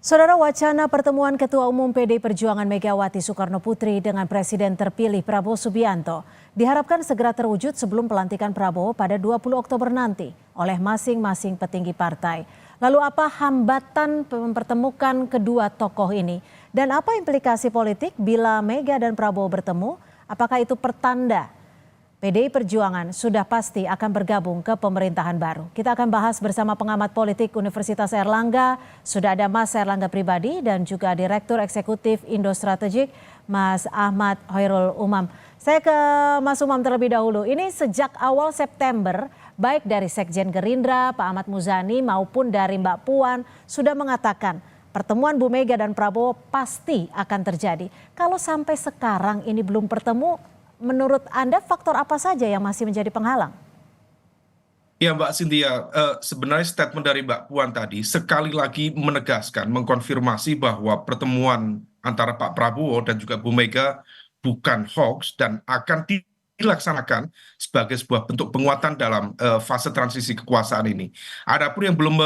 Saudara, wacana pertemuan Ketua Umum PDI Perjuangan Megawati Soekarnoputri dengan Presiden terpilih Prabowo Subianto diharapkan segera terwujud sebelum pelantikan Prabowo pada 20 Oktober nanti oleh masing-masing petinggi partai. Lalu apa hambatan mempertemukan kedua tokoh ini? Dan apa implikasi politik bila Mega dan Prabowo bertemu? Apakah itu pertanda PDI Perjuangan sudah pasti akan bergabung ke pemerintahan baru? Kita akan bahas bersama pengamat politik Universitas Airlangga. Sudah ada Mas Airlangga Pribadi dan juga Direktur Eksekutif Indo Strategik, Mas Ahmad Hoirul Umam. Saya ke Mas Umam terlebih dahulu. Ini sejak awal September, baik dari Sekjen Gerindra, Pak Ahmad Muzani, maupun dari Mbak Puan sudah mengatakan pertemuan Bu Mega dan Prabowo pasti akan terjadi. Kalau sampai sekarang ini belum bertemu, menurut Anda faktor apa saja yang masih menjadi penghalang? Ya Mbak Cynthia, sebenarnya statement dari Mbak Puan tadi sekali lagi menegaskan, mengkonfirmasi bahwa pertemuan antara Pak Prabowo dan juga Bu Mega bukan hoax dan akan dilaksanakan sebagai sebuah bentuk penguatan dalam fase transisi kekuasaan ini. Adapun yang belum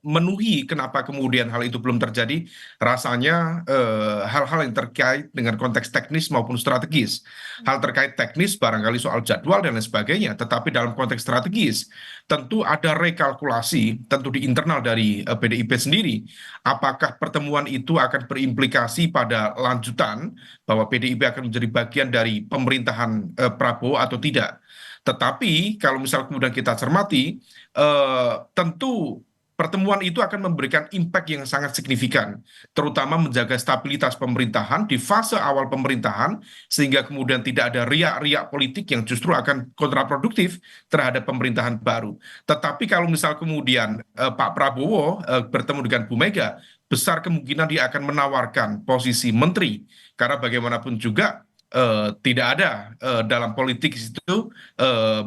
memenuhi kenapa kemudian hal itu belum terjadi, rasanya hal-hal yang terkait dengan konteks teknis maupun strategis. Hal terkait teknis barangkali soal jadwal dan lain sebagainya, tetapi dalam konteks strategis tentu ada rekalkulasi tentu di internal dari PDIP sendiri. Apakah pertemuan itu akan berimplikasi pada lanjutan bahwa PDIP akan menjadi bagian dari pemerintahan Prabowo atau tidak? Tetapi kalau misal kemudian kita cermati, tentu pertemuan itu akan memberikan impact yang sangat signifikan, terutama menjaga stabilitas pemerintahan di fase awal pemerintahan, sehingga kemudian tidak ada riak-riak politik yang justru akan kontraproduktif terhadap pemerintahan baru. Tetapi kalau misal kemudian Pak Prabowo bertemu dengan Bu Mega, besar kemungkinan dia akan menawarkan posisi menteri, karena bagaimanapun juga tidak ada dalam politik itu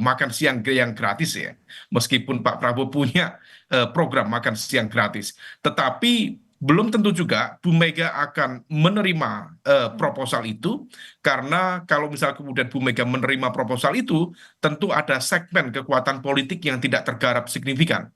makan siang yang gratis ya. Meskipun Pak Prabowo punya program makan siang gratis, tetapi belum tentu juga Bu Mega akan menerima proposal itu, karena kalau misal kemudian Bu Mega menerima proposal itu, tentu ada segmen kekuatan politik yang tidak tergarap signifikan.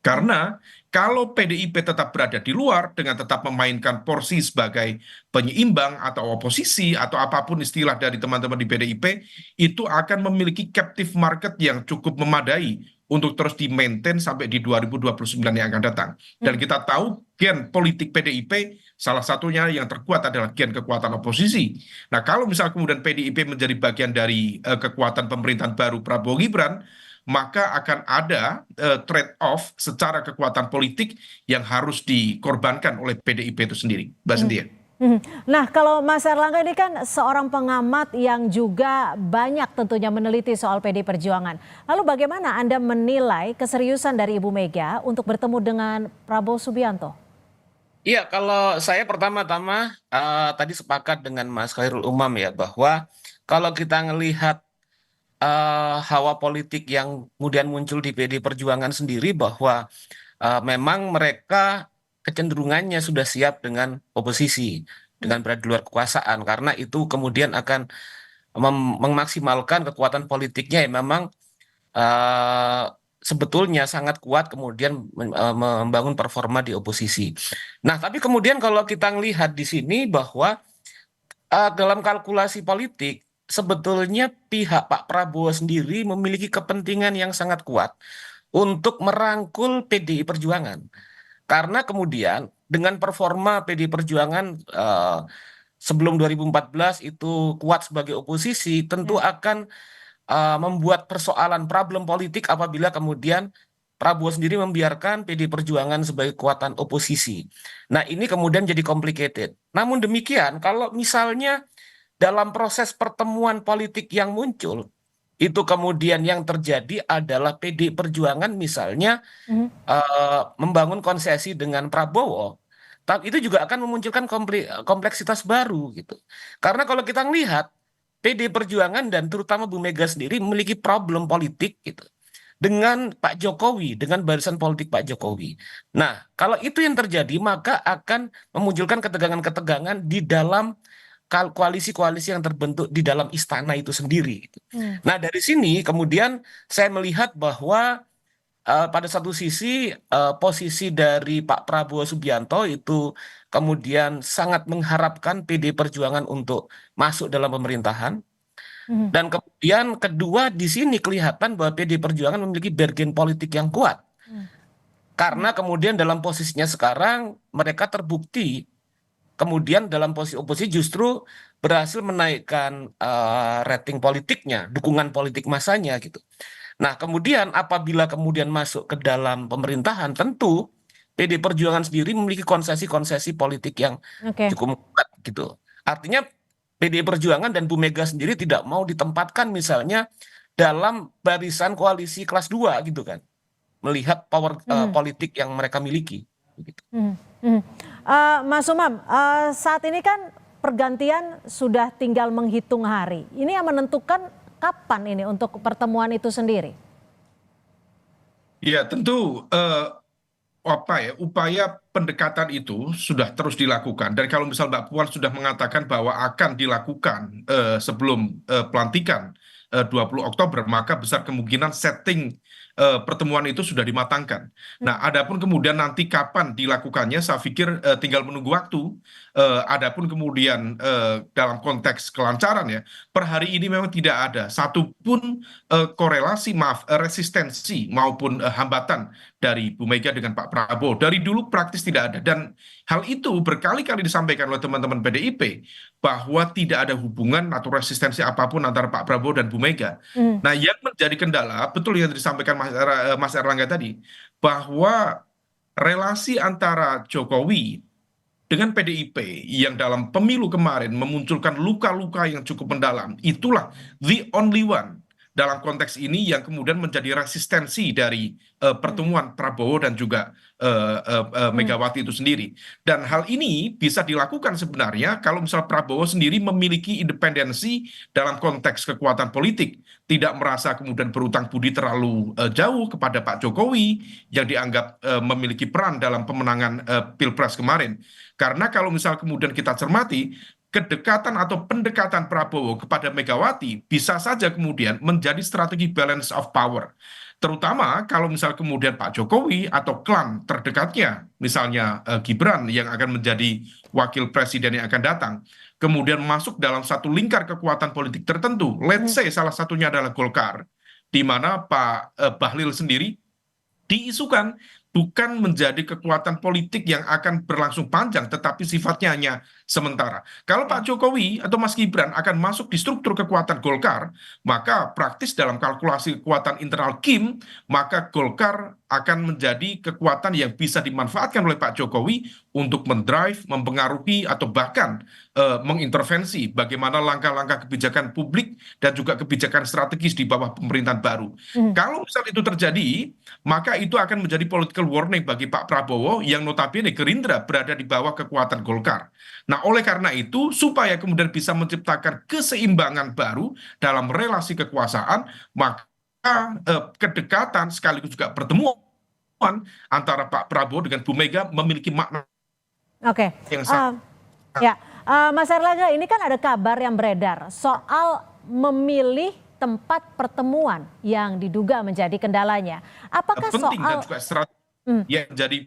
Karena kalau PDIP tetap berada di luar dengan tetap memainkan porsi sebagai penyeimbang atau oposisi atau apapun istilah dari teman-teman di PDIP, itu akan memiliki captive market yang cukup memadai untuk terus di-maintain sampai di 2029 yang akan datang. Dan kita tahu gen politik PDIP salah satunya yang terkuat adalah gen kekuatan oposisi. Nah, kalau misal kemudian PDIP menjadi bagian dari kekuatan pemerintahan baru Prabowo Gibran, maka akan ada trade-off secara kekuatan politik yang harus dikorbankan oleh PDIP itu sendiri, Mbak Mhm. Cynthia. Mhm. Nah, kalau Mas Erlangga ini kan seorang pengamat yang juga banyak tentunya meneliti soal PD Perjuangan. Lalu bagaimana Anda menilai keseriusan dari Ibu Mega untuk bertemu dengan Prabowo Subianto? Iya, kalau saya pertama-tama tadi sepakat dengan Mas Khairul Umam ya bahwa kalau kita ngelihat hawa politik yang kemudian muncul di PD Perjuangan sendiri bahwa memang mereka kecenderungannya sudah siap dengan oposisi, dengan berada di luar kekuasaan karena itu kemudian akan memaksimalkan kekuatan politiknya yang memang eh, sebetulnya sangat kuat kemudian membangun performa di oposisi. Nah, tapi kemudian kalau kita melihat di sini bahwa dalam kalkulasi politik sebetulnya pihak Pak Prabowo sendiri memiliki kepentingan yang sangat kuat untuk merangkul PDI Perjuangan. Karena kemudian dengan performa PDI Perjuangan sebelum 2014 itu kuat sebagai oposisi, tentu Ya. akan membuat persoalan problem politik apabila kemudian Prabowo sendiri membiarkan PD Perjuangan sebagai kekuatan oposisi. Nah, ini kemudian jadi complicated. Namun demikian, kalau misalnya dalam proses pertemuan politik yang muncul, itu kemudian yang terjadi adalah PD Perjuangan misalnya Mhm. membangun konsesi dengan Prabowo, tapi itu juga akan memunculkan kompleksitas baru gitu. Karena kalau kita melihat PD Perjuangan dan terutama Bu Mega sendiri memiliki problem politik gitu dengan Pak Jokowi, dengan barisan politik Pak Jokowi. Nah, kalau itu yang terjadi, maka akan memunculkan ketegangan-ketegangan di dalam koalisi-koalisi yang terbentuk di dalam istana itu sendiri gitu. Hmm. Nah, dari sini kemudian saya melihat bahwa pada satu sisi posisi dari Pak Prabowo Subianto itu kemudian sangat mengharapkan PD Perjuangan untuk masuk dalam pemerintahan. Mhm. Dan kemudian kedua di sini kelihatan bahwa PD Perjuangan memiliki bargain politik yang kuat. Mhm. Karena kemudian dalam posisinya sekarang mereka terbukti kemudian dalam posisi oposisi justru berhasil menaikkan rating politiknya, dukungan politik masanya gitu. Nah, kemudian apabila kemudian masuk ke dalam pemerintahan, tentu PD Perjuangan sendiri memiliki konsesi-konsesi politik yang Oke. cukup kuat gitu. Artinya PD Perjuangan dan Bu Mega sendiri tidak mau ditempatkan misalnya dalam barisan koalisi kelas 2 gitu kan. Melihat power Mhm. politik yang mereka miliki gitu. Mhm. Mhm. Mas Umam, saat ini kan pergantian sudah tinggal menghitung hari. Ini yang menentukan kapan ini untuk pertemuan itu sendiri? Ya, tentu upaya pendekatan itu sudah terus dilakukan. Dan kalau misal Mbak Puan sudah mengatakan bahwa akan dilakukan sebelum pelantikan 20 Oktober, maka besar kemungkinan setting pertemuan itu sudah dimatangkan. Nah, adapun kemudian nanti kapan dilakukannya, saya pikir tinggal menunggu waktu. Adapun kemudian dalam konteks kelancaran ya, per hari ini memang tidak ada satupun korelasi, resistensi maupun hambatan dari Bu Mega dengan Pak Prabowo. Dari dulu praktis tidak ada. Dan hal itu berkali-kali disampaikan oleh teman-teman PDIP bahwa tidak ada hubungan atau resistensi apapun antara Pak Prabowo dan Bu Mega. Mhm. Nah, yang menjadi kendala, betul yang disampaikan Mas Erlangga tadi, bahwa relasi antara Jokowi dengan PDIP yang dalam pemilu kemarin memunculkan luka-luka yang cukup mendalam, itulah the only one dalam konteks ini yang kemudian menjadi resistensi dari pertemuan Prabowo dan juga Mhm. Megawati itu sendiri. Dan hal ini bisa dilakukan sebenarnya kalau misal Prabowo sendiri memiliki independensi dalam konteks kekuatan politik, tidak merasa kemudian berutang budi terlalu jauh kepada Pak Jokowi yang dianggap memiliki peran dalam pemenangan Pilpres kemarin. Karena kalau misal kemudian kita cermati, kedekatan atau pendekatan Prabowo kepada Megawati bisa saja kemudian menjadi strategi balance of power. Terutama kalau misal kemudian Pak Jokowi atau klan terdekatnya, misalnya Gibran yang akan menjadi wakil presiden yang akan datang, kemudian masuk dalam satu lingkar kekuatan politik tertentu. Let's Mhm. say salah satunya adalah Golkar, di mana Pak Bahlil sendiri diisukan bukan menjadi kekuatan politik yang akan berlangsung panjang, tetapi sifatnya hanya sementara. Kalau Pak Jokowi atau Mas Gibran akan masuk di struktur kekuatan Golkar, maka praktis dalam kalkulasi kekuatan internal Kim, maka Golkar akan menjadi kekuatan yang bisa dimanfaatkan oleh Pak Jokowi untuk mendrive, mempengaruhi, atau bahkan mengintervensi bagaimana langkah-langkah kebijakan publik dan juga kebijakan strategis di bawah pemerintahan baru. Mhm. Kalau misal itu terjadi, maka itu akan menjadi political warning bagi Pak Prabowo yang notabene Gerindra berada di bawah kekuatan Golkar. Nah, oleh karena itu, supaya kemudian bisa menciptakan keseimbangan baru dalam relasi kekuasaan, maka kedekatan sekaligus juga pertemuan antara Pak Prabowo dengan Bu Mega memiliki makna Oke. yang sangat. Eh, Ya, Mas Erlangga, ini kan ada kabar yang beredar soal memilih tempat pertemuan yang diduga menjadi kendalanya. Apakah Penting dan soal, juga strategi Hmm, yang jadi.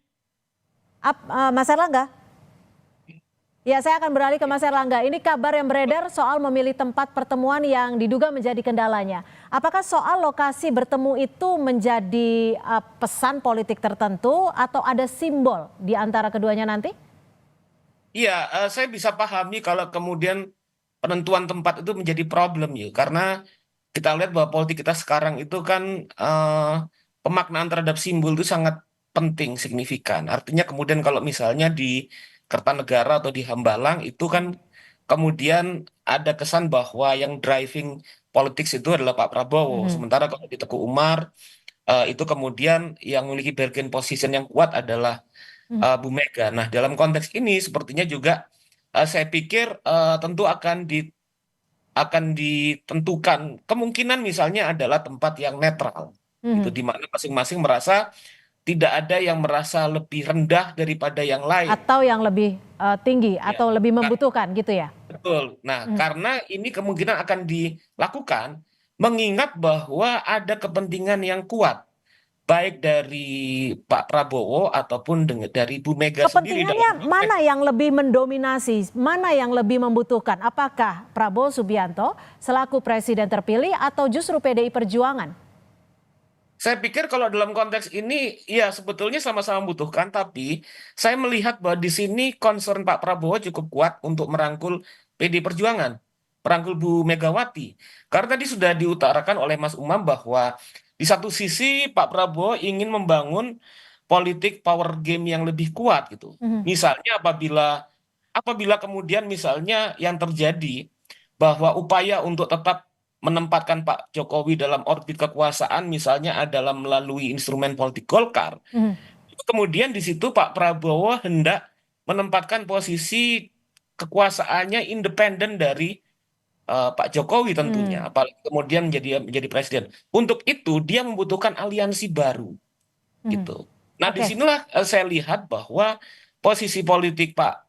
Mas Erlangga? Ya, saya akan beralih ke Mas Erlangga. Ini kabar yang beredar soal memilih tempat pertemuan yang diduga menjadi kendalanya. Apakah soal lokasi bertemu itu menjadi pesan politik tertentu atau ada simbol di antara keduanya nanti? Iya, saya bisa pahami kalau kemudian penentuan tempat itu menjadi problem ya, karena kita lihat bahwa politik kita sekarang itu kan pemaknaan terhadap simbol itu sangat penting, signifikan. Artinya kemudian kalau misalnya di Kertanegara atau di Hambalang itu kan kemudian ada kesan bahwa yang driving politics itu adalah Pak Prabowo. Mhm. Sementara kalau di Teguh Umar itu kemudian yang memiliki bargain position yang kuat adalah Mhm. Bu Mega. Nah, dalam konteks ini sepertinya juga saya pikir tentu akan ditentukan kemungkinan misalnya adalah tempat yang netral gitu Mhm. di mana masing-masing merasa tidak ada yang merasa lebih rendah daripada yang lain. Atau yang lebih tinggi Ya. atau lebih Nah, membutuhkan gitu ya? betul. Nah, Mhm. karena ini kemungkinan akan dilakukan mengingat bahwa ada kepentingan yang kuat baik dari Pak Prabowo ataupun dari Bu Mega sendiri dalam Kepentingannya mana yang lebih mendominasi, mana yang lebih membutuhkan? Apakah Prabowo Subianto selaku presiden terpilih atau justru PDI Perjuangan? Saya pikir kalau dalam konteks ini ya sebetulnya sama-sama membutuhkan, tapi saya melihat bahwa di sini concern Pak Prabowo cukup kuat untuk merangkul PD Perjuangan, merangkul Bu Megawati. Karena tadi sudah diutarakan oleh Mas Umam bahwa di satu sisi Pak Prabowo ingin membangun politik power game yang lebih kuat gitu. Mhm. Misalnya apabila kemudian misalnya yang terjadi bahwa upaya untuk tetap menempatkan Pak Jokowi dalam orbit kekuasaan misalnya adalah melalui instrumen politik Golkar. Mhm. Kemudian di situ Pak Prabowo hendak menempatkan posisi kekuasaannya independen dari Pak Jokowi tentunya, apalagi kemudian menjadi presiden. Untuk itu dia membutuhkan aliansi baru Mhm. gitu. Nah, Oke. disinilah saya lihat bahwa posisi politik Pak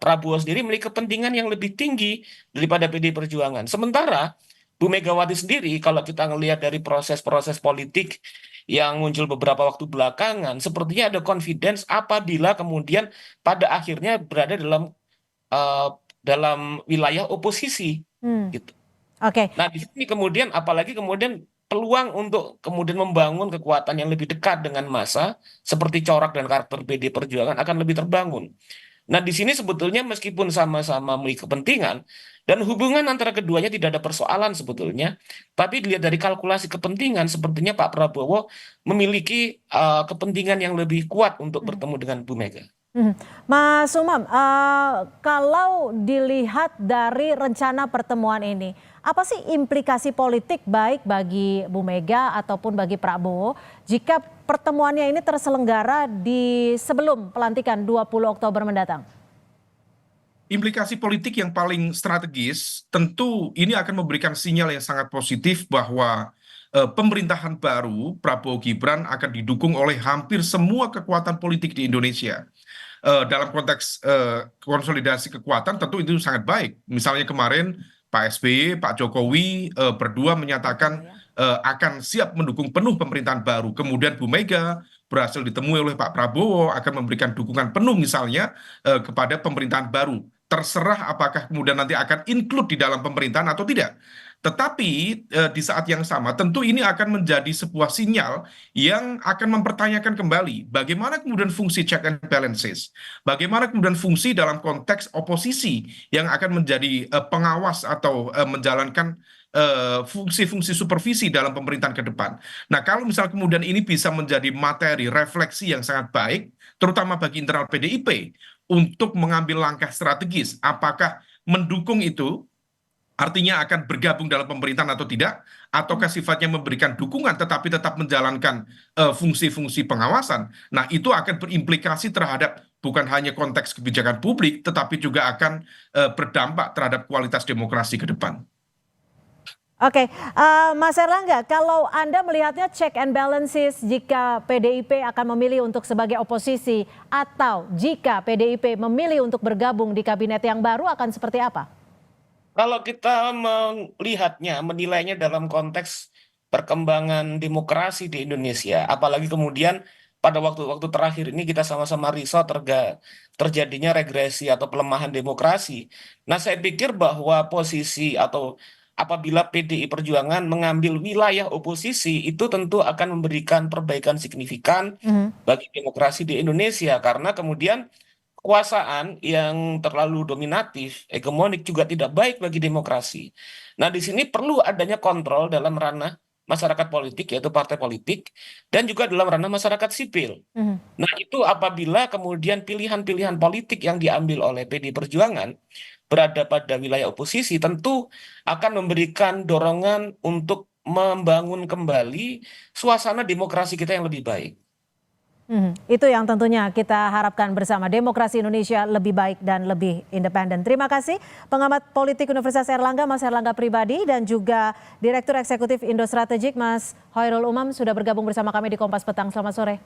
Prabowo sendiri memiliki kepentingan yang lebih tinggi daripada PD Perjuangan. Sementara Bu Megawati sendiri, kalau kita ngelihat dari proses-proses politik yang muncul beberapa waktu belakangan, sepertinya ada confidence apabila kemudian pada akhirnya berada eh, dalam wilayah oposisi, Hmm. gitu. Oke. Nah, di sini kemudian apalagi kemudian peluang untuk kemudian membangun kekuatan yang lebih dekat dengan massa seperti corak dan karakter PD Perjuangan akan lebih terbangun. Nah, di sini sebetulnya meskipun sama-sama memiliki kepentingan dan hubungan antara keduanya tidak ada persoalan sebetulnya, tapi dilihat dari kalkulasi kepentingan, sepertinya Pak Prabowo memiliki kepentingan yang lebih kuat untuk bertemu dengan Bu Mega. Mhm. Mas Umam, kalau dilihat dari rencana pertemuan ini, apa sih implikasi politik baik bagi Bu Mega ataupun bagi Prabowo jika pertemuannya ini terselenggara di sebelum pelantikan 20 Oktober mendatang? Implikasi politik yang paling strategis tentu ini akan memberikan sinyal yang sangat positif bahwa pemerintahan baru Prabowo Gibran akan didukung oleh hampir semua kekuatan politik di Indonesia. Dalam konteks konsolidasi kekuatan tentu itu sangat baik. Misalnya kemarin Pak SBY, Pak Jokowi berdua menyatakan akan siap mendukung penuh pemerintahan baru. Kemudian Bu Mega berhasil ditemui oleh Pak Prabowo akan memberikan dukungan penuh misalnya kepada pemerintahan baru. Terserah apakah kemudian nanti akan include di dalam pemerintahan atau tidak. Tetapi di saat yang sama tentu ini akan menjadi sebuah sinyal yang akan mempertanyakan kembali bagaimana kemudian fungsi check and balances, bagaimana kemudian fungsi dalam konteks oposisi yang akan menjadi pengawas atau menjalankan fungsi-fungsi supervisi dalam pemerintahan ke depan. Nah, kalau misal kemudian ini bisa menjadi materi refleksi yang sangat baik, terutama bagi internal PDIP, untuk mengambil langkah strategis, apakah mendukung itu artinya akan bergabung dalam pemerintahan atau tidak, ataukah sifatnya memberikan dukungan tetapi tetap menjalankan fungsi-fungsi pengawasan. Nah, itu akan berimplikasi terhadap bukan hanya konteks kebijakan publik, tetapi juga akan berdampak terhadap kualitas demokrasi ke depan. Oke, Mas Erlangga, kalau Anda melihatnya check and balances jika PDIP akan memilih untuk sebagai oposisi atau jika PDIP memilih untuk bergabung di kabinet yang baru akan seperti apa? Kalau kita melihatnya, menilainya dalam konteks perkembangan demokrasi di Indonesia, apalagi kemudian pada waktu-waktu terakhir ini kita sama-sama risau terjadinya regresi atau pelemahan demokrasi. Nah, saya pikir bahwa posisi atau apabila PDI Perjuangan mengambil wilayah oposisi, itu tentu akan memberikan perbaikan signifikan Mhm. bagi demokrasi di Indonesia, karena kemudian kekuasaan yang terlalu dominatif, hegemonik juga tidak baik bagi demokrasi. Nah, di sini perlu adanya kontrol dalam ranah masyarakat politik, yaitu partai politik, dan juga dalam ranah masyarakat sipil. Mhm. Nah, itu apabila kemudian pilihan-pilihan politik yang diambil oleh PD Perjuangan berada pada wilayah oposisi, tentu akan memberikan dorongan untuk membangun kembali suasana demokrasi kita yang lebih baik. Itu yang tentunya kita harapkan bersama, demokrasi Indonesia lebih baik dan lebih independen. Terima kasih pengamat politik Universitas Erlangga, Mas Erlangga Pribadi, dan juga Direktur Eksekutif Indo Strategik, Mas Hoirul Umam, sudah bergabung bersama kami di Kompas Petang. Selamat sore.